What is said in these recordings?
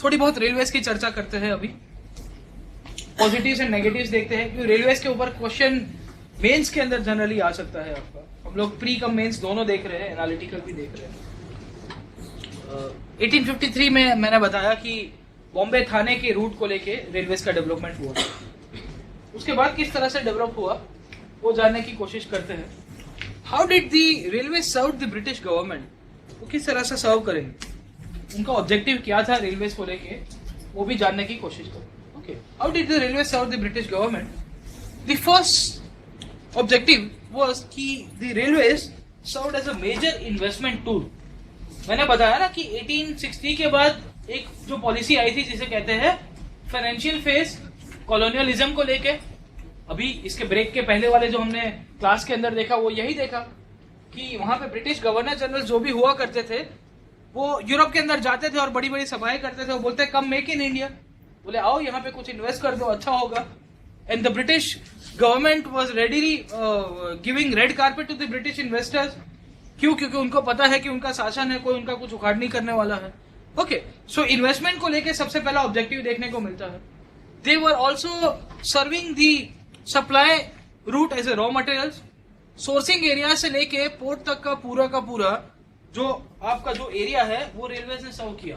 थोड़ी बहुत रेलवेज की चर्चा करते हैं अभी, पॉजिटिव्स एंड नेगेटिव्स देखते हैं, क्योंकि रेलवेज के ऊपर क्वेश्चन मेंस के अंदर जनरली आ सकता है आपका। हम लोग प्री कम मेंस दोनों देख रहे हैं, एनालिटिकल भी देख रहे हैं। 1853 में मैंने बताया कि बॉम्बे थाने के रूट को लेके रेलवेज का डेवलपमेंट हुआ। उसके बाद किस तरह से डेवलप हुआ वो जानने की कोशिश करते हैं। How did the railway serve the British government, वो किस तरह से सर्व करेंगे, उनका ऑब्जेक्टिव क्या था रेलवेज को लेके, वो भी जानने की कोशिश करें। Okay, how did the railway serve the British government? The first objective was कि the railways served as a major investment tool. मैंने बताया ना कि 1860 के बाद एक जो पॉलिसी आई थी जिसे कहते हैं फाइनेंशियल फेज कॉलोनियलिज्म को लेके। अभी इसके ब्रेक के पहले वाले जो हमने क्लास के अंदर देखा वो यही देखा कि वहां पे ब्रिटिश गवर्नर जनरल जो भी हुआ करते थे वो यूरोप के अंदर जाते थे और बड़ी बड़ी सभाएं करते थे। वो बोलते कम मेक इन इंडिया, बोले आओ यहाँ पे कुछ इन्वेस्ट कर दो, अच्छा होगा। And the British government was readily giving red carpet to the British investors. क्यों? क्योंकि उनको पता है कि उनका शासन है, कोई उनका कुछ उखाड़ नहीं करने वाला है। ओके, सो इन्वेस्टमेंट को लेके सबसे पहला ऑब्जेक्टिव देखने को मिलता है। They were also serving the supply route as a raw materials. Sourcing area से लेके पोर्ट तक का पूरा जो आपका जो एरिया है वो रेलवेज ने सर्व किया।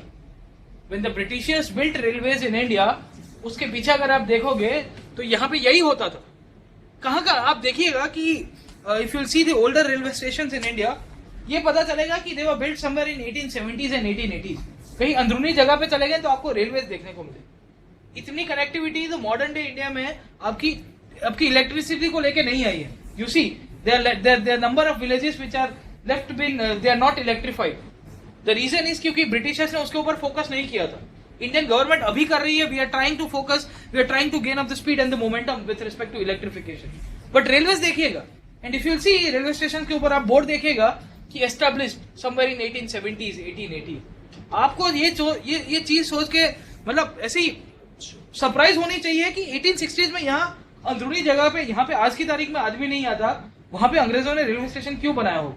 When the Britishers built railways in India, उसके पीछे अगर आप देखोगे तो यहाँ पे यही होता था। कहाँ का आप देखिएगा कि if you see the older railway stations in India, ये पता चलेगा कि they were built somewhere in 1870s and 1880s। कहीं अंदरूनी जगह पे चले गए तो आपको रेलवेज देखने को मिले। इतनी कनेक्टिविटी तो मॉडर्न डे इंडिया में आपकी इलेक्ट्रिसिटी को लेके नहीं आई है। You see there number of villages which are left been they are not electrified. The reason is क्योंकि ब्रिटिशर्स ने उसके ऊपर फोकस नहीं किया था। इंडियन गवर्नमेंट अभी कर रही है, we are trying to focus, we are trying to gain up the speed and the momentum with respect to electrification. But railways देखिएगा, and if you see railway station के ऊपर आप बोर्ड देखिएगा कि एस्टैब्लिश्ड समवेयर इन 1870s 1880। आपको ये चीज सोच के मतलब ऐसी सरप्राइज होनी चाहिए कि 1860s में यहाँ अंदरूनी जगह पे, यहाँ पे आज की तारीख में आदमी नहीं आता, वहां पे अंग्रेजों ने रेलवे स्टेशन क्यों बनाया हो?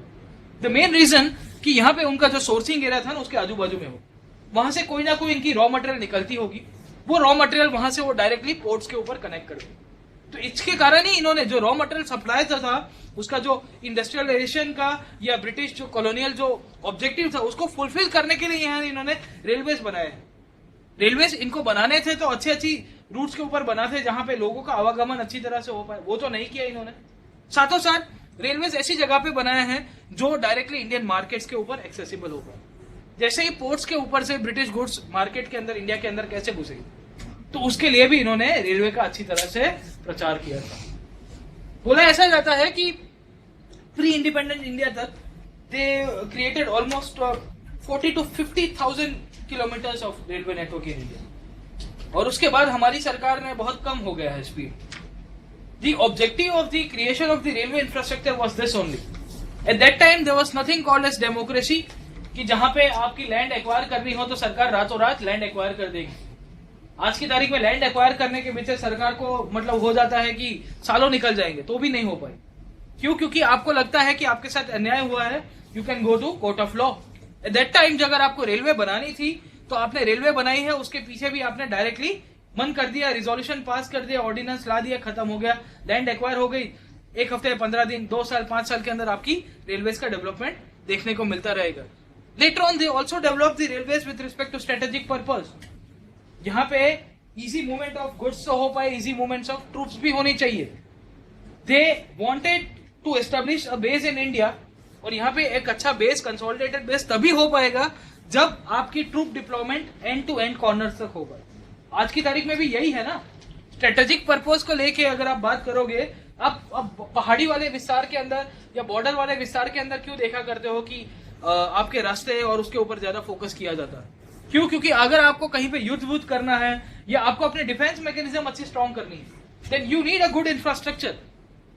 द मेन रीजन कि यहाँ पे उनका जो सोर्सिंग एरिया था ना उसके आजू बाजू में हो, वहां से कोई ना कोई इनकी रॉ मटेरियल निकलती होगी, वो रॉ मटेरियल वहां से वो डायरेक्टली पोर्ट्स के ऊपर कनेक्ट कर दे। तो इसके कारण ही इन्होंने जो रॉ मटेरियल सप्लाई था उसका जो इंडस्ट्रियलाइजेशन का या ब्रिटिश जो कॉलोनियल जो ऑब्जेक्टिव था उसको फुलफिल करने के लिए यहाँ इन्होंने रेलवेज बनाए हैं। रेलवेज इनको बनाने थे तो अच्छी रूट्स के ऊपर बना थे जहां पे लोगों का आवागमन अच्छी तरह से हो पाए, वो तो नहीं किया इन्होंने। साथों साथ रेलवेज ऐसी जगह पे बनाए हैं जो डायरेक्टली इंडियन मार्केट्स के ऊपर एक्सेसिबल हो पाए। जैसे ही पोर्ट्स के ऊपर से ब्रिटिश गुड्स मार्केट के अंदर, इंडिया के अंदर कैसे घुसेगी, तो उसके लिए भी इन्होंने रेलवे का अच्छी तरह से प्रचार किया था। बोला ऐसा जाता है कि प्री इंडिपेंडेंट इंडिया तक they created almost 40 to 50,000 kilometres of railway network in India, और उसके बाद हमारी सरकार ने बहुत कम हो गया है speed. The objective of the creation of the railway infrastructure was this only. At that time there was nothing called as democracy, कि जहां पे आपकी लैंड एक्वायर करनी हो तो सरकार रातों रात लैंड एक्वायर कर देगी। आज की तारीख में लैंड एक्वायर करने के पीछे सरकार को मतलब हो जाता है कि सालों निकल जाएंगे तो भी नहीं हो पाए। क्यों? क्योंकि आपको लगता है कि आपके साथ अन्याय हुआ है, you can go to court of law. At that time अगर आपको रेलवे बनानी थी तो आपने रेलवे बनाई है, उसके पीछे भी आपने डायरेक्टली मन कर दिया, रिजोल्यूशन पास कर दिया, ऑर्डिनेंस ला दिया, खत्म हो गया, लैंड एक्वायर हो गई। 1 हफ्ते 15 दिन 2 साल 5 साल के अंदर आपकी रेलवेज का डेवलपमेंट देखने को मिलता रहेगा। Later on they also develop the railways with respect to strategic purpose. यहाँ पे इजी मूवमेंट ऑफ गुड्स तो हो पाए, इजी मूवमेंट्स ऑफ ट्रूप्स भी होनी चाहिए। They wanted to establish a base in India, और यहाँ पे एक अच्छा बेस, कंसोलिडेटेड बेस तभी हो पाएगा जब आपकी troop deployment end to end corners तक होगा। आज की तारीख में भी यही है ना, स्ट्रेटेजिक पर्पस को लेके अगर आप बात करोगे, आप पहाड़ी वाले विस्तार के अंदर या बॉर्डर वाले विस्तार के अंदर क्यों देखा करते हो कि आपके रास्ते और उसके ऊपर ज्यादा फोकस किया जाता है? क्यों? क्योंकि अगर आपको कहीं पे युद्ध करना है या आपको अपने डिफेंस मैकेनिज्म अच्छी स्ट्रॉन्ग करनी है, then you need a good infrastructure.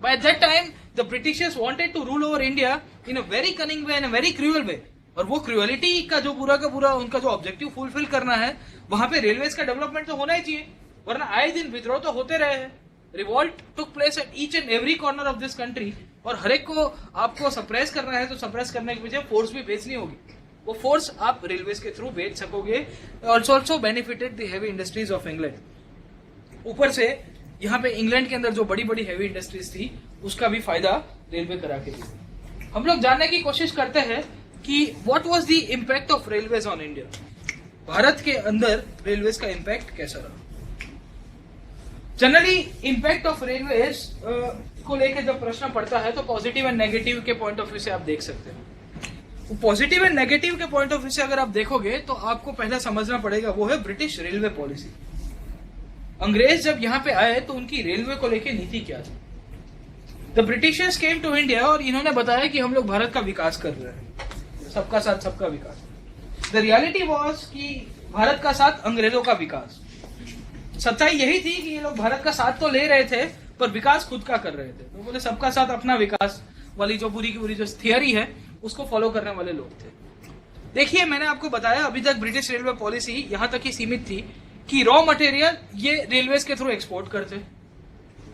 By that time the Britishers wanted to rule over India in a very cunning way, in a very cruel way, और वो क्रूअलिटी का जो पूरा का पूरा उनका जो ऑब्जेक्टिव फुलफिल करना है, वहां पे रेलवेज का डेवलपमेंट तो होना ही चाहिए, वरना आए दिन विद्रोह तो होते रहे हैं। Revolt took place at each and every corner of this country, और हर एक को आपको सप्रेस करना है तो सप्रेस करने के पीछे फोर्स भी भेजनी होगी। वो फोर्स आप रेलवेज के थ्रू बेच सकोगे। Also benefited the heavy industries of England. ऊपर से यहाँ पे इंग्लैंड के अंदर जो बड़ी बड़ी हेवी इंडस्ट्रीज थी उसका भी फायदा रेलवे करा के दी। हम लोग जानने की कोशिश करते हैं कि what was the impact of railways on India. भारत के अंदर रेलवेज का इम्पैक्ट कैसा रहा। जनरली इम्पैक्ट ऑफ रेलवेज को लेकर जब प्रश्न पड़ता है तो पॉजिटिव एंड नेगेटिव के पॉइंट ऑफ व्यू से आप देख सकते हैं। पॉजिटिव एंड नेगेटिव के पॉइंट ऑफ व्यू से अगर आप देखोगे तो आपको पहला समझना पड़ेगा वो है ब्रिटिश रेलवे पॉलिसी। अंग्रेज जब यहाँ पे आए तो उनकी रेलवे को लेकर नीति क्या थी। The Britishers came to India और इन्होंने बताया कि हम लोग भारत का विकास कर रहे हैं, सबका साथ सबका विकास। द रियलिटी वॉज कि भारत का साथ अंग्रेजों का विकास। सच्चाई यही थी कि ये लोग भारत का साथ तो ले रहे थे पर विकास खुद का कर रहे थे। तो बोले सबका साथ अपना विकास वाली जो पूरी की पूरी जो थियरी है उसको फॉलो करने वाले लोग थे। देखिए मैंने आपको बताया अभी तक ब्रिटिश रेलवे पॉलिसी यहाँ तक ही सीमित थी कि रॉ मटेरियल ये रेलवेज के थ्रू एक्सपोर्ट करते,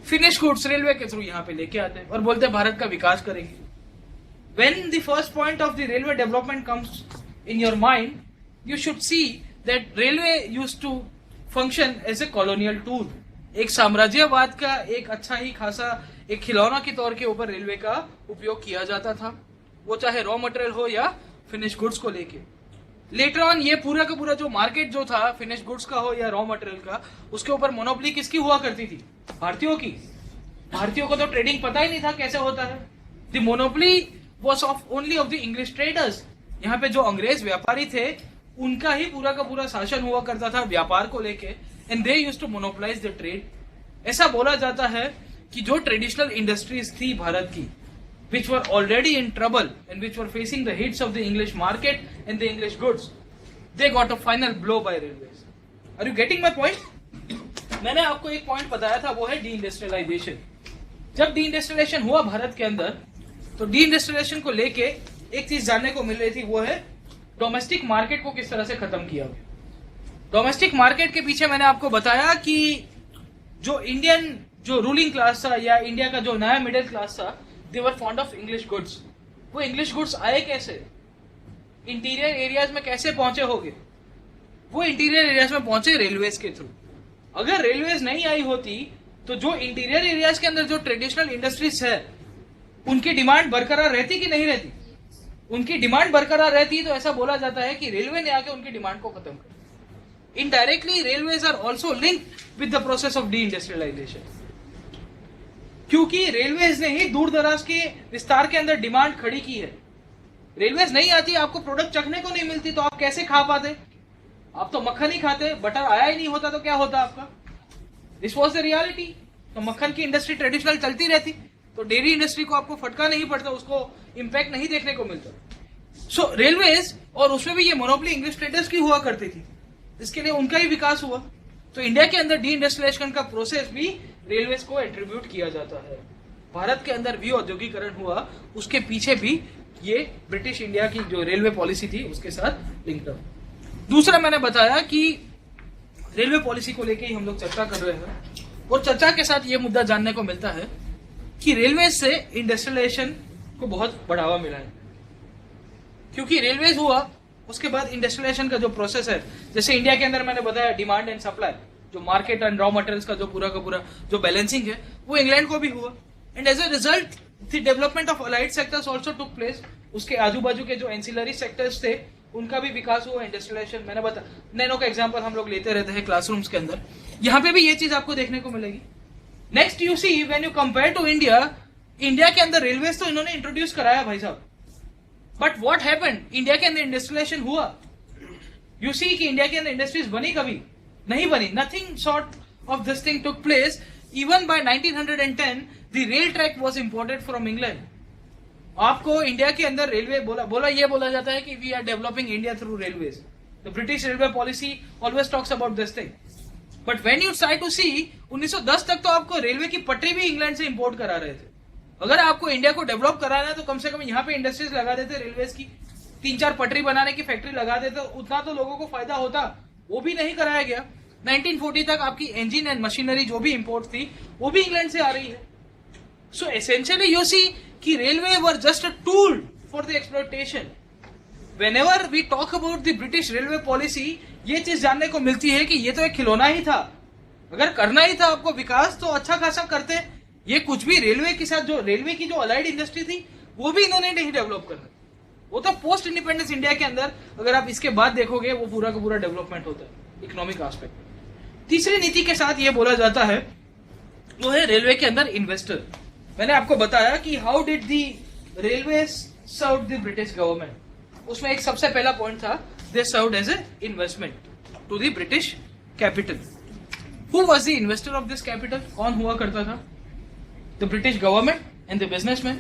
फिनिश गुड्स रेलवे के थ्रू यहाँ पे लेके आते और बोलते भारत का विकास करेंगे। When the first point of the railway development comes in your mind, you should see that railway used to function as a colonial tool. एक साम्राज्यवाद का एक अच्छा ही खासा एक खिलौना के तौर के ऊपर रेलवे का उपयोग किया जाता था, वो चाहे रॉ मटेरियल हो या फिनिश गुड्स को लेके। लेटर ऑन ये पूरा का पूरा जो मार्केट जो था फिनिश गुड्स का हो या रॉ मटेरियल का, उसके ऊपर मोनोपोली किसकी हुआ करती थी? भारतीयों की। भारतीयों को तो ट्रेडिंग पता ही नहीं था कैसे होता है। The monopoly was of only of the English traders. यहाँ पे जो अंग्रेज व्यापारी थे उनका ही पूरा का पूरा शासन हुआ करता था व्यापार को लेके, and they used to monopolise the trade. ऐसा बोला जाता है कि जो ट्रेडिशनल इंडस्ट्रीज थी भारत की, which were already in trouble and which were facing the hits of the English market and the English goods, they got a final blow by railways. Are you getting my point? मैंने आपको एक point बताया था वो है D industrialisation. जब D industrialisation हुआ भारत के अंदर तो डी इंडस्ट्रियलाइजेशन को लेके एक चीज जानने को मिल रही थी, वो है डोमेस्टिक मार्केट को किस तरह से खत्म किया गया। डोमेस्टिक मार्केट के पीछे मैंने आपको बताया कि जो इंडियन जो रूलिंग क्लास था या इंडिया का जो नया मिडिल क्लास था, दे वर फॉन्ड ऑफ इंग्लिश गुड्स। वो इंग्लिश गुड्स आए कैसे? इंटीरियर एरियाज में कैसे पहुंचे होंगे? वो इंटीरियर एरियाज में पहुंचे रेलवेज के थ्रू। अगर रेलवेज नहीं आई होती तो जो इंटीरियर एरियाज के अंदर जो ट्रेडिशनल इंडस्ट्रीज है उनकी डिमांड बरकरार रहती कि नहीं रहती? उनकी डिमांड बरकरार रहती तो ऐसा बोला जाता है कि रेलवे ने आके उनकी डिमांड को खत्म कर। Indirectly railways are also linked with the process of de industrialisation, क्योंकि रेलवेज ने ही दूर दराज के विस्तार के अंदर डिमांड खड़ी की है। रेलवेज नहीं आती, आपको प्रोडक्ट चखने को नहीं मिलती तो आप कैसे खा पाते? आप तो मक्खन ही खाते, बटर आया ही नहीं होता तो क्या होता आपका? This was the reality. तो मक्खन की इंडस्ट्री ट्रेडिशनल चलती रहती तो डेयरी इंडस्ट्री को आपको फटका नहीं पड़ता, उसको इंपैक्ट नहीं देखने को मिलता। सो रेलवेज, और उसमें भी ये मोनोपोली इंग्लिश ट्रेडर्स की हुआ करती थी, इसके लिए उनका ही विकास हुआ। तो इंडिया के अंदर डी इंडस्ट्रियलाइजेशन का प्रोसेस भी रेलवेज को एट्रीब्यूट किया जाता है। भारत के अंदर भी औद्योगिकरण हुआ, उसके पीछे भी ये ब्रिटिश इंडिया की जो रेलवे पॉलिसी थी उसके साथ लिंक्ड अप। दूसरा मैंने बताया कि रेलवे पॉलिसी को लेकर ही हम लोग चर्चा कर रहे हैं, और चर्चा के साथ ये मुद्दा जानने को मिलता है कि रेलवेज से इंडस्ट्रियलाइजेशन को बहुत बढ़ावा मिला है। क्योंकि रेलवेज हुआ उसके बाद इंडस्ट्रियलाइजेशन का जो प्रोसेस है, जैसे इंडिया के अंदर मैंने बताया डिमांड एंड सप्लाई, जो मार्केट एंड रॉ मटेरियल्स का पूरा जो बैलेंसिंग है वो इंग्लैंड को भी हुआ, and as a result the development of allied sectors also took place. उसके आजू बाजू के जो एंसिलरी सेक्टर्स थे उनका भी विकास हुआ, इंडस्ट्रियलाइजेशन। मैंने बताया नैनो का एग्जांपल हम लोग लेते रहते हैं क्लासरूम्स के अंदर, यहाँ पे भी ये चीज आपको देखने को मिलेगी। Next you see when you compare to India, India के अंदर रेलवेज तो इन्होंने इंट्रोड्यूस कराया भाई साहब, बट व्हाट हैपेंड? इंडिया के अंदर इंडस्ट्रियलाइजेशन हुआ? यू सी कि इंडिया के अंदर इंडस्ट्रीज बनी कभी नहीं बनी। Nothing sort of this thing took place. Even by 1910 the rail track was imported from England. आपको इंडिया के अंदर रेलवे बोला जाता है कि we are developing India through railways. The British railway policy always talks about this thing, but when you try to see 1910 तक तो आपको रेलवे की पटरी भी इंग्लैंड से इंपोर्ट करा रहे थे। अगर आपको इंडिया को डेवलप कराना है तो कम से कम यहाँ पे इंडस्ट्रीज लगा देते रेलवेज की, 3-4 पटरी बनाने की फैक्ट्री लगा देते, उतना तो लोगों को फायदा होता। वो भी नहीं कराया गया। 1940 तक आपकी इंजन एंड मशीनरी जो भी इंपोर्ट थी वो भी इंग्लैंड से आ रही है। सो एसेंशियली यू सी कि railway were just a tool for the exploitation. whenever we talk about the British railway policy, ये चीज जानने को मिलती है कि ये तो एक खिलौना ही था। अगर करना ही था आपको विकास तो अच्छा खासा करते। ये कुछ भी रेलवे के साथ, जो रेलवे की जो अलाइड इंडस्ट्री थी वो भी इन्होंने नहीं डेवलप करना। वो तो पोस्ट इंडिपेंडेंस इंडिया के अंदर अगर आप इसके बाद देखोगे वो पूरा का पूरा डेवलपमेंट होता है इकोनॉमिक एस्पेक्ट। तीसरी नीति के साथ ये बोला जाता है वो है रेलवे के अंदर इन्वेस्टर। मैंने आपको बताया कि how did the railway serve the British government. उसमें एक सबसे पहला पॉइंट था, they served as a investment to the British capital. Who was the investor of this capital? कौन हुआ करता था? The British government and the businessman.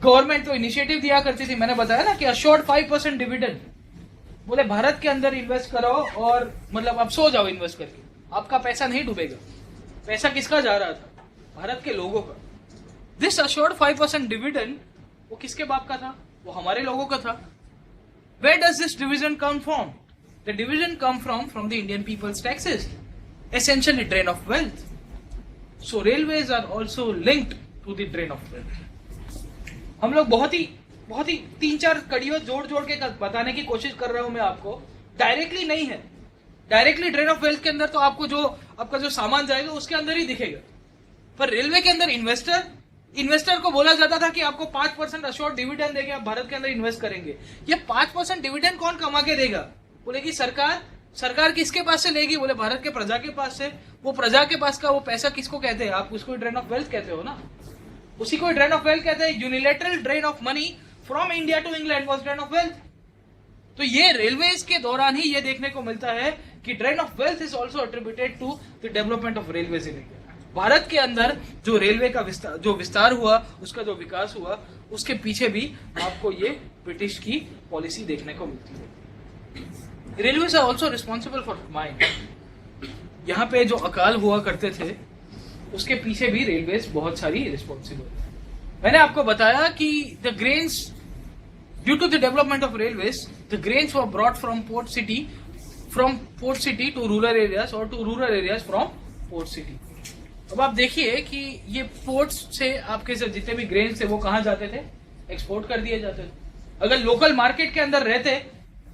Government तो इनिशिएटिव दिया करती थी, मैंने बताया ना कि अश्योर्ड 5% डिविडेंड, बोले भारत के अंदर इन्वेस्ट करो और मतलब आप सो जाओ इन्वेस्ट करके, आपका पैसा नहीं डूबेगा। पैसा किसका जा रहा था? भारत के लोगों का। दिस अश्योर्ड 5% डिविडेंड वो किसके बाप का था? वो हमारे लोगों का था। Where does this dividend come from? The dividend come from the Indian people's taxes, essentially drain of wealth. So railways are also linked to the drain of wealth. हम लोग बहुत ही 3-4 कड़ियों जोड़ के बताने की कोशिश कर रहा हूं मैं आपको। डायरेक्टली नहीं है, डायरेक्टली ड्रेन ऑफ वेल्थ के अंदर तो आपका जो सामान जाएगा उसके अंदर ही दिखेगा। पर रेलवे के अंदर इन्वेस्टर को बोला जाता था कि आपको 5% अश्योर्ड डिविडेंड देंगे, आप भारत के अंदर इन्वेस्ट करेंगे। ये 5% डिविडेंड कौन कमा के देगा? बोलेगी सरकार किसके पास से लेगी? बोले भारत के प्रजा के पास से। वो प्रजा के पास का वो पैसा किसको कहते हैं? आप उसको ड्रेन ऑफ वेल्थ कहते हो ना, उसी को ड्रेन ऑफ वेल्थ कहते हैं। Unilateral drain of money from India to England was drain of wealth. तो ये रेलवेज के दौरान ही ये देखने को मिलता है कि drain of wealth is also attributed to the development of railways in India. भारत के अंदर जो रेलवे का विस्तार हुआ, उसका जो विकास हुआ, उसके पीछे भी आपको ये ब्रिटिश की पॉलिसी देखने को मिलती है। Railways are also responsible for mine. यहाँ पे जो अकाल हुआ करते थे उसके पीछे भी रेलवेज बहुत सारी रिस्पॉन्सिबल है। मैंने आपको बताया कि the grains, due to the development of railways, the grains were brought from port city to rural areas और to rural areas from port city. अब आप देखिए कि ये पोर्ट्स से आपके जितने भी ग्रेन्स थे वो कहाँ जाते थे? एक्सपोर्ट कर दिए जाते थे। अगर लोकल मार्केट के अंदर रहते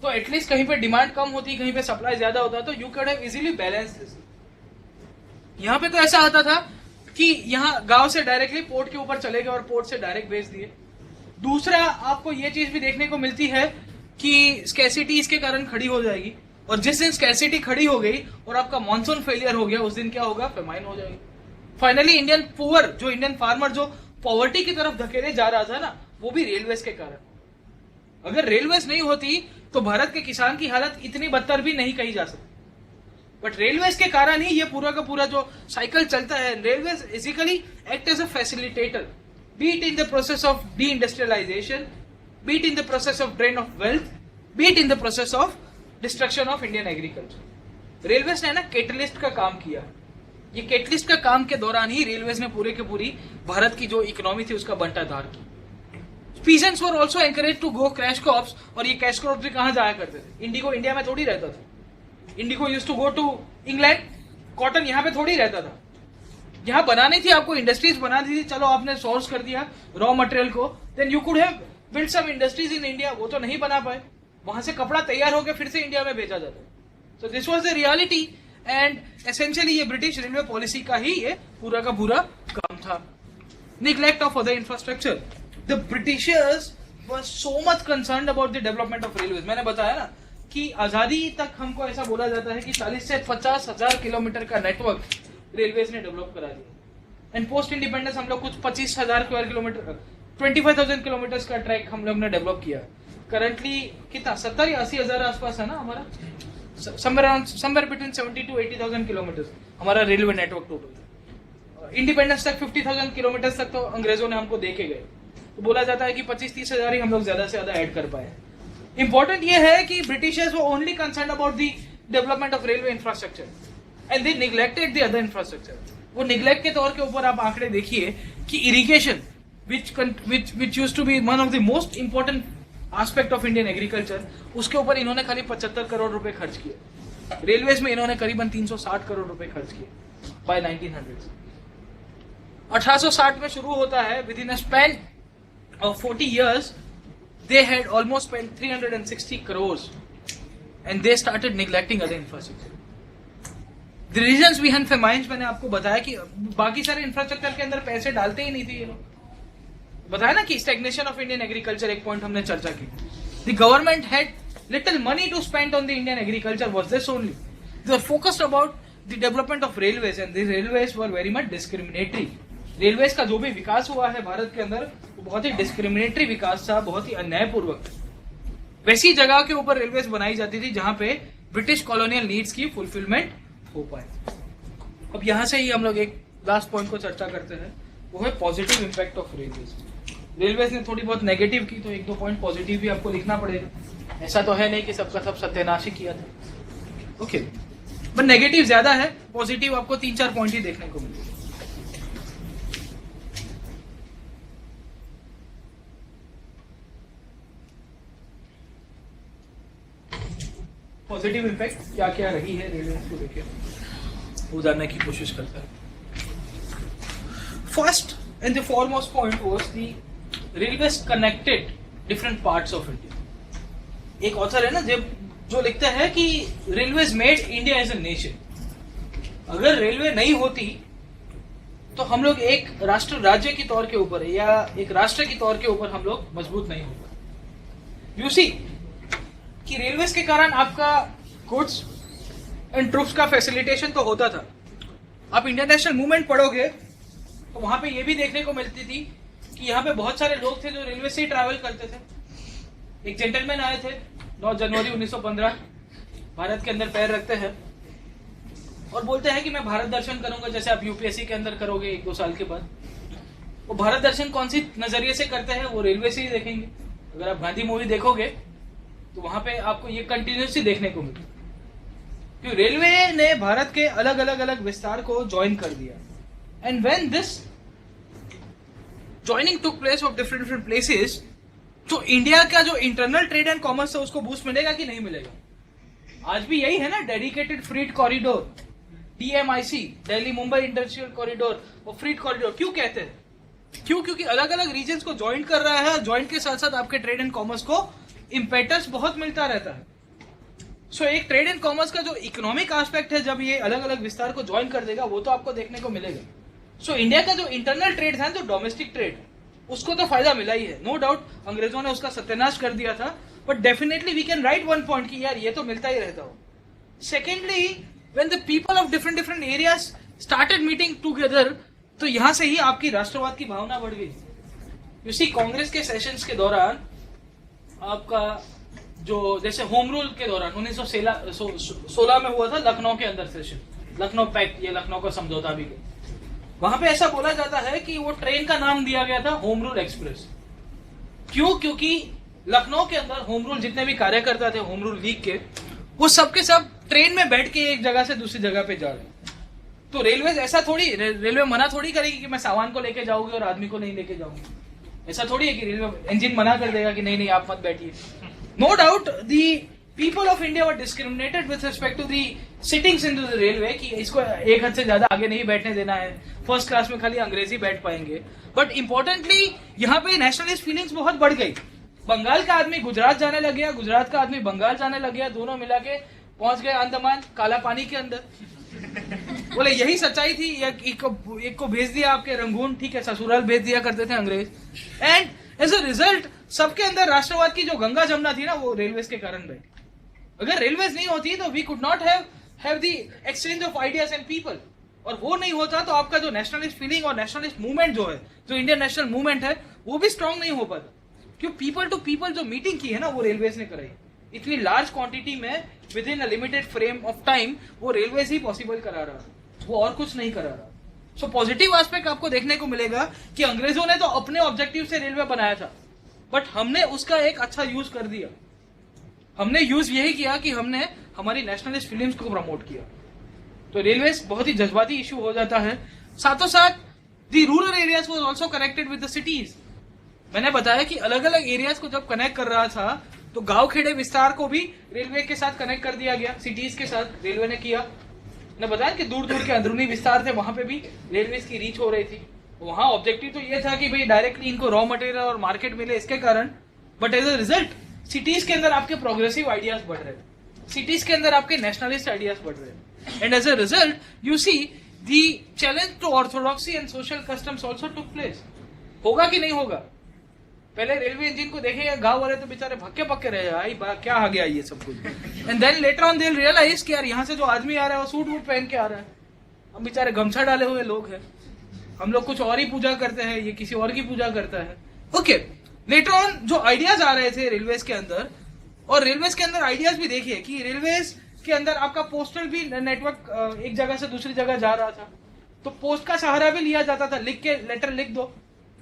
तो एटलीस्ट कहीं पे डिमांड कम होती, कहीं पे सप्लाई ज्यादा होता, तो you can have easily balance this. यहाँ पे तो ऐसा आता था कि यहाँ गांव से डायरेक्टली पोर्ट के ऊपर चले गए और पोर्ट से डायरेक्ट भेज दिए। दूसरा, आपको ये चीज भी देखने को मिलती है कि स्कैसिटी इसके कारण खड़ी हो जाएगी, और जिस दिन स्कैसिटी खड़ी हो गई और आपका मॉनसून फेलियर हो गया, उस दिन क्या होगा? फेमाइन हो जाएगी। फाइनली इंडियन फार्मर जो पॉवर्टी की तरफ धकेले जा रहा था ना, वो भी रेलवेज के कारण। अगर रेलवेज नहीं होती तो भारत के किसान की हालत इतनी बदतर भी नहीं कही जा सकती। बट रेलवेज के कारण ही ये पूरा का पूरा जो साइकिल चलता है। Railways basically act as a facilitator, be it in the process of de industrialisation, be it in the process of drain of wealth, be it in the process of destruction of Indian agriculture. Railways ने ना catalyst का काम किया। ये catalyst का काम के दौरान ही रेलवेज ने पूरे के पूरी भारत की जो इकोनॉमी थी उसका बंटाधार की। Peasants were also encourage to go crash crops, और ये कैश क्रॉप्स भी कहाँ जाया करते थे? इंडिगो इंडिया में थोड़ी रहता था। Indigo used to go to England, cotton यहाँ पे थोड़ी रहता था। यहाँ बनानी थी, आपको इंडस्ट्रीज बनानी थी, चलो आपने सोर्स कर दिया रॉ मटेरियल को, then you could have build some industries in India. वो तो नहीं बना पाए, वहां से कपड़ा तैयार होकर फिर से इंडिया में भेजा जाता। So this was the reality, and essentially ये ब्रिटिश रेलवे पॉलिसी का ही ये पूरा का पूरा काम था। Neglect of other infrastructure. The Britishers were so much concerned about the development of railways. मैंने बताया ना कि आजादी तक हमको ऐसा बोला जाता है कि 40 से 50 हजार किलोमीटर का नेटवर्क रेलवेज ने डेवलप करा दिया। एंड पोस्ट इंडिपेंडेंस हम लोग कुछ 25,000 स्क्वायर किलोमीटर, 25,000 किलोमीटर का ट्रैक हम लोग ने डेवलप किया। करंटली कितना 70 या 80 हजार आसपास है ना हमारा, समवेयर बिटवीन 70 to 80,000 किलोमीटर हमारा रेलवे नेटवर्क टोटल। इंडिपेंडेंस तक 50,000 किलोमीटर तक तो अंग्रेजों ने हमको देके गए, तो बोला जाता है कि 25-30 हजार ही हम लोग ज्यादा से ज्यादा ऐड कर पाए। इंपॉर्टेंट ये है कि Britishers were only concerned about the development of railway infrastructure and they neglected the other infrastructure. वो निग्लेक्ट के तौर के ऊपर आप आंकड़े देखिए कि irrigation which used to be one of the most important aspect of Indian agriculture, उसके ऊपर इन्होंने खाली 75 करोड़ रुपए खर्च किए। रेलवेज में इन्होंने करीबन 360 करोड़ रुपए खर्च किए बाय 1900। 1860 में शुरू होता है, with in a span of 40 years they had almost spent 360 crores and they started neglecting other infrastructure. The reasons behind famines मैंने आपको बताया कि बाकी सारे इंफ्रास्ट्रक्चर के अंदर पैसे डालते ही नहीं थे ये लोग. बताया ना कि स्टैग्नेशन ऑफ इंडियन एग्रीकल्चर एक पॉइंट हमने चर्चा की. The government had little money to spend on the Indian agriculture. Was this only? They were focused about the development of railways and the railways were very much discriminatory. Railways का जो भी विकास हुआ है भारत के अंदर वो बहुत ही डिस्क्रिमिनेटरी विकास था, बहुत ही अन्यायपूर्वक. वैसी जगह के ऊपर रेलवेज बनाई जाती थी जहां पे ब्रिटिश कॉलोनियल नीड्स की फुलफिलमेंट हो पाए. अब यहां से ही हम लोग एक लास्ट पॉइंट को चर्चा करते हैं, वो है positive impact of railways. Railways ने थोड़ी बहुत नेगेटिव की तो एक दो पॉइंट पॉजिटिव भी आपको लिखना पड़ेगा. ऐसा तो है नहीं कि सबका सब सत्यानाश ही किया था. ओके, बट नेगेटिव ज्यादा है, पॉजिटिव आपको 3-4 पॉइंट ही देखने को मिलेगा. पॉजिटिव इम्पैक्ट क्या क्या रही है रेलवे को लेकर वो जानने की कोशिश करता है. First and the foremost point was the railways connected different parts of India. एक ऑथर है ना जो लिखता है कि railways made India as a nation. अगर रेलवे नहीं होती तो हम लोग एक राष्ट्र राज्य के तौर के ऊपर या एक राष्ट्र के तौर के ऊपर हम लोग मजबूत नहीं होते. यू सी कि रेलवेज के कारण आपका गुड्स एंड ट्रूप्स का फैसिलिटेशन तो होता था. आप इंटरनेशनल मूवमेंट पढ़ोगे तो वहां पे ये भी देखने को मिलती थी कि यहाँ पे बहुत सारे लोग थे जो रेलवे से ही ट्रैवल करते थे. एक जेंटलमैन आए थे 9 जनवरी 1915 भारत के अंदर पैर रखते हैं और बोलते हैं कि मैं भारत दर्शन करूंगा, जैसे आप यूपीएससी के अंदर करोगे 1-2 साल के बाद. वो भारत दर्शन कौन सी नजरिए से करते हैं वो रेलवे से ही देखेंगे. अगर आप गांधी मूवी देखोगे तो वहां पे आपको ये कंटिन्यूसली देखने को मिले कि रेलवे ने भारत के अलग अलग विस्तार को ज्वाइन कर दिया. And when this joining took place of different places, तो इंडिया का जो इंटरनल ट्रेड एंड कॉमर्स है उसको बूस्ट मिलेगा कि नहीं मिलेगा. आज भी यही है ना, dedicated freight corridor, DMIC, Delhi Mumbai industrial corridor. वो फ्रीट कॉरिडोर क्यों कहते हैं? क्योंकि अलग अलग रीजन को ज्वाइन कर रहा है. ज्वाइंट के साथ साथ आपके ट्रेड एंड कॉमर्स को इम्पेटस बहुत मिलता रहता है. सो एक ट्रेड एंड कॉमर्स का जो इकोनॉमिक एस्पेक्ट है, जब ये अलग अलग विस्तार को ज्वाइन कर देगा वो तो आपको देखने को मिलेगा. सो इंडिया का जो इंटरनल ट्रेड था, जो डोमेस्टिक ट्रेड, उसको तो फायदा मिला ही है. नो डाउट अंग्रेजों ने उसका सत्यानाश कर दिया था, but definitely we can write one point कि यार ये तो मिलता ही रहता हो. Secondly, when the people of different areas started meeting together, तो यहां से ही आपकी राष्ट्रवाद की भावना बढ़ गई. यू सी, कांग्रेस के सेशंस के दौरान आपका जो जैसे होम रूल के दौरान 1916 में हुआ था लखनऊ के अंदर सेशन, लखनऊ पैक्ट, ये लखनऊ का समझौता भी गया. वहां पे ऐसा बोला जाता है कि वो ट्रेन का नाम दिया गया था होम रूल एक्सप्रेस. क्यों? क्योंकि लखनऊ के अंदर होम रूल जितने भी कार्यकर्ता थे होम रूल लीग के, वो सबके सब ट्रेन में बैठ के एक जगह से दूसरी जगह पे जा रहे हैं. तो रेलवे ऐसा थोड़ी, रेलवे मना थोड़ी करेगी कि मैं सामान को लेके जाऊंगी और आदमी को नहीं लेके जाऊंगी. ऐसा थोड़ी है कि रेलवे इंजन मना कर देगा कि नहीं आप मत बैठिए. No doubt the people of India were discriminated with respect to the sittings in the railway, कि इसको एक हद से ज्यादा आगे नहीं बैठने देना है, फर्स्ट क्लास में खाली अंग्रेजी बैठ पाएंगे. बट इंपॉर्टेंटली यहाँ पे नेशनलिस्ट फीलिंग्स बहुत बढ़ गई. बंगाल का आदमी गुजरात जाने लग गया, गुजरात का आदमी बंगाल जाने लग गया, दोनों मिला के पहुंच गए अंडमान काला पानी के अंदर. बोले यही सच्चाई थी. एक को भेज दिया आपके रंगून, ठीक है, ससुराल भेज दिया करते थे अंग्रेज. एंड एज अ रिजल्ट सबके अंदर राष्ट्रवाद की जो गंगा जमुना थी ना, वो रेलवेज के कारण बैठी. अगर रेलवेज नहीं होती तो we could not have the exchange of ideas and people. और वो नहीं होता तो आपका जो नेशनलिस्ट फीलिंग और नेशनलिस्ट मूवमेंट जो है, जो इंडियन नेशनल मूवमेंट है, वो भी स्ट्रांग नहीं हो पाता. क्यों? पीपल टू पीपल जो मीटिंग की है ना, वो रेलवेज ने कराई. इतनी लार्ज क्वांटिटी में with in a limited frame of time, वो रेलवेज ही पॉसिबल करा रहा, वो और कुछ नहीं करा रहा. सो पॉजिटिव एस्पेक्ट आपको देखने को मिलेगा कि अंग्रेजों ने तो अपने ऑब्जेक्टिव से रेलवे बनाया था, बट हमने उसका एक अच्छा यूज कर दिया. हमने यूज यही किया कि हमने हमारी नेशनलिस्ट फीलिंग्स को प्रमोट किया. तो रेलवे बहुत ही जज्बाती इशू हो जाता है. साथों साथ the rural areas was also connected with the cities. मैंने बताया कि अलग अलग एरियाज को जब कनेक्ट कर रहा था तो गांव खेड़े विस्तार को भी रेलवे के साथ कनेक्ट कर दिया गया, सिटीज के साथ रेलवे ने किया. मैंने बताया कि दूर दूर के अंदरूनी विस्तार थे, वहां पे भी रेलवे की रीच हो रही थी. वहां ऑब्जेक्टिव तो ये था कि भाई डायरेक्टली इनको रॉ मटेरियल और मार्केट मिले, इसके कारण but as a result cities के अंदर आपके प्रोग्रेसिव आइडियाज बढ़ रहे हैं, सिटीज के अंदर आपके नेशनलिस्ट आइडियाज बढ़ रहे हैं, and as a result you see the challenge to orthodoxy and social customs also took place. होगा कि नहीं होगा? पहले रेलवे इंजन को देखेगा, गांव वाले तो बेचारे भक्के पक्के रहे, आई क्या आ गया ये सब कुछ, and then later on they realise कि यार यहाँ से जो आदमी आ रहा है वो सूट वूट पहन के आ रहा है, हम बेचारे गमछा डाले हुए लोग हैं, हम लोग कुछ और ही पूजा करते हैं, ये किसी और की पूजा करता है। ओके, लेटर ऑन जो आइडियाज आ रहे थे रेलवेज के अंदर, और रेलवेज के अंदर आइडियाज भी देखिए कि रेलवेज के अंदर आपका पोस्टल भी नेटवर्क एक जगह से दूसरी जगह जा रहा था, तो पोस्ट का सहारा भी लिया जाता था, लिख के लेटर लिख दो,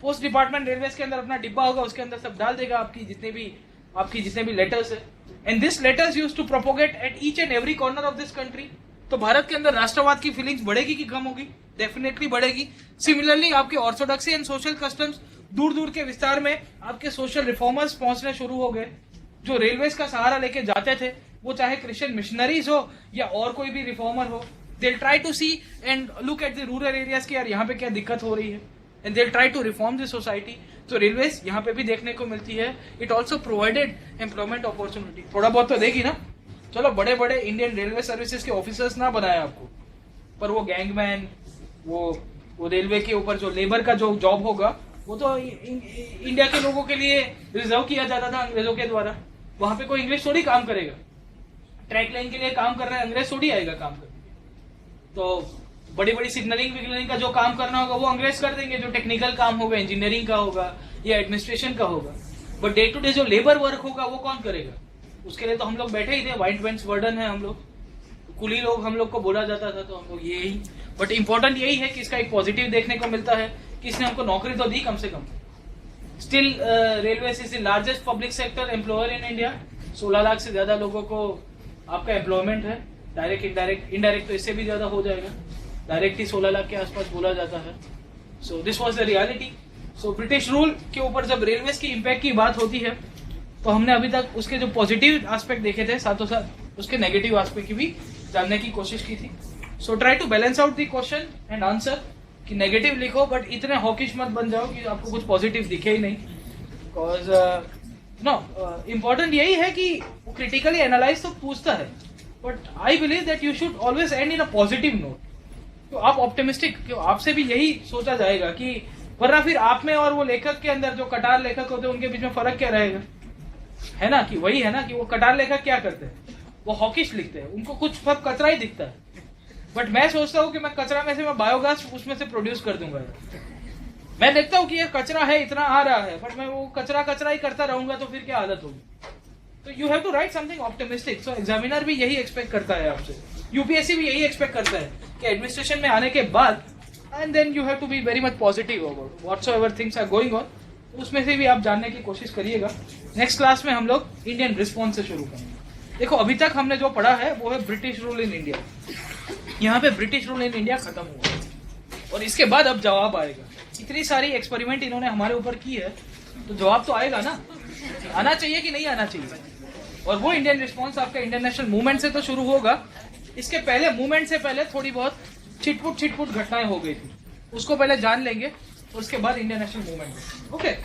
पोस्ट डिपार्टमेंट रेलवेज के अंदर अपना डिब्बा होगा, उसके अंदर सब डाल देगा आपकी जितने भी लेटर्स है, and this letters used to propagate at each and every corner of this country. तो भारत के अंदर राष्ट्रवाद की फीलिंग्स बढ़ेगी कि कम होगी? डेफिनेटली बढ़ेगी। सिमिलरली आपके ऑर्थोडॉक्सी एंड सोशल कस्टम्स दूर दूर के विस्तार में आपके सोशल रिफॉर्मर्स पहुंचने शुरू हो गए, जो रेलवेज का सहारा लेके जाते थे, वो चाहे क्रिश्चियन मिशनरीज हो या और कोई भी रिफॉर्मर हो, they try to see and look at the rural areas कि यार यहाँ पे क्या दिक्कत हो रही है, and they try to reform the society. तो रेलवेज यहाँ पे भी देखने को मिलती है। It also provided employment opportunity, थोड़ा बहुत तो देगी ना। चलो बड़े बड़े इंडियन रेलवे सर्विसेज के ऑफिसर्स ना बनाए आपको, पर वो गैंगमैन, वो रेलवे के ऊपर जो लेबर का जो जॉब होगा वो तो इंडिया के लोगों के लिए रिजर्व किया जाता था अंग्रेजों के द्वारा। वहां पे कोई इंग्लिश थोड़ी काम करेगा, ट्रैक लाइन के लिए काम कर रहे हैं अंग्रेज थोड़ी आएगा काम करने। तो बड़ी बड़ी सिग्नलिंग विग्नलिंग का जो काम करना होगा वो अंग्रेज कर देंगे, जो टेक्निकल काम होगा, इंजीनियरिंग का होगा या एडमिनिस्ट्रेशन का होगा, बट डे टू डे जो लेबर वर्क होगा वो कौन करेगा? उसके लिए तो हम लोग बैठे ही थे, व्हाइट बेंच वर्डन है हम लोग, कुली लोग हम लोग को बोला जाता था, तो हम लोग यही। बट इंपॉर्टेंट यही है कि इसका एक पॉजिटिव देखने को मिलता है कि इसने हमको नौकरी तो दी कम से कम। Still railway is the largest public sector employer in India. 16 lakh से ज्यादा लोगों को आपका एम्प्लॉयमेंट है, डायरेक्ट इनडायरेक्ट तो इससे भी ज्यादा हो जाएगा, डायरेक्ट ही 16 लाख के आसपास बोला जाता है। So this was the reality. So British rule के ऊपर जब रेलवेज की इम्पैक्ट की बात होती है तो हमने अभी तक उसके जो पॉजिटिव एस्पेक्ट देखे थे, साथों साथ उसके नेगेटिव एस्पेक्ट की भी जानने की कोशिश की थी। So try to balance out the question and answer, कि नेगेटिव लिखो बट इतने हॉकिश मत बन जाओ कि आपको कुछ पॉजिटिव दिखे ही नहीं। बिकॉज इम्पोर्टेंट यही है कि वो क्रिटिकली एनालाइज तो पूछता है, but I believe that you should always and in a positive note. तो आप ऑप्टिमिस्टिक, आपसे भी यही सोचा जाएगा कि, वरना फिर आप में और वो लेखक के अंदर जो कटार लेखक होते हैं उनके बीच में फर्क क्या रहेगा? है ना, कि वही है ना कि वो कटार लेखक क्या करते हैं, वो हॉकिश लिखते हैं, उनको कुछ सब कचरा ही दिखता है। बट मैं सोचता हूँ कि मैं कचरा में से मैं बायोगैस उसमें से प्रोड्यूस कर दूंगा। मैं देखता हूँ कि ये कचरा है, इतना आ रहा है, बट मैं वो कचरा ही करता रहूंगा तो फिर क्या आदत होगी? तो you have to write something optimistic. So examiner भी यही एक्सपेक्ट करता है आपसे, यूपीएससी भी यही एक्सपेक्ट करता है कि एडमिनिस्ट्रेशन में आने के बाद and then you have to be very much positive about whatsoever things are going on. उसमें से भी आप जानने की कोशिश करिएगा। नेक्स्ट क्लास में हम लोग इंडियन रिस्पॉन्स से शुरू करेंगे। देखो अभी तक हमने जो पढ़ा है वो है ब्रिटिश रूल इन इंडिया। यहाँ पे ब्रिटिश रूल इन इंडिया खत्म हुआ और इसके बाद अब जवाब आएगा। इतनी सारी एक्सपेरिमेंट इन्होंने हमारे ऊपर की है तो जवाब तो आएगा ना, आना चाहिए कि नहीं आना चाहिए। और वो इंडियन रिस्पॉन्स आपका इंटरनेशनल मूवमेंट से तो शुरू होगा। इसके पहले मूवमेंट से पहले थोड़ी बहुत छिटपुट घटनाएं हो गई थी, उसको पहले जान लेंगे और उसके बाद इंटरनेशनल मूवमेंट। ओके।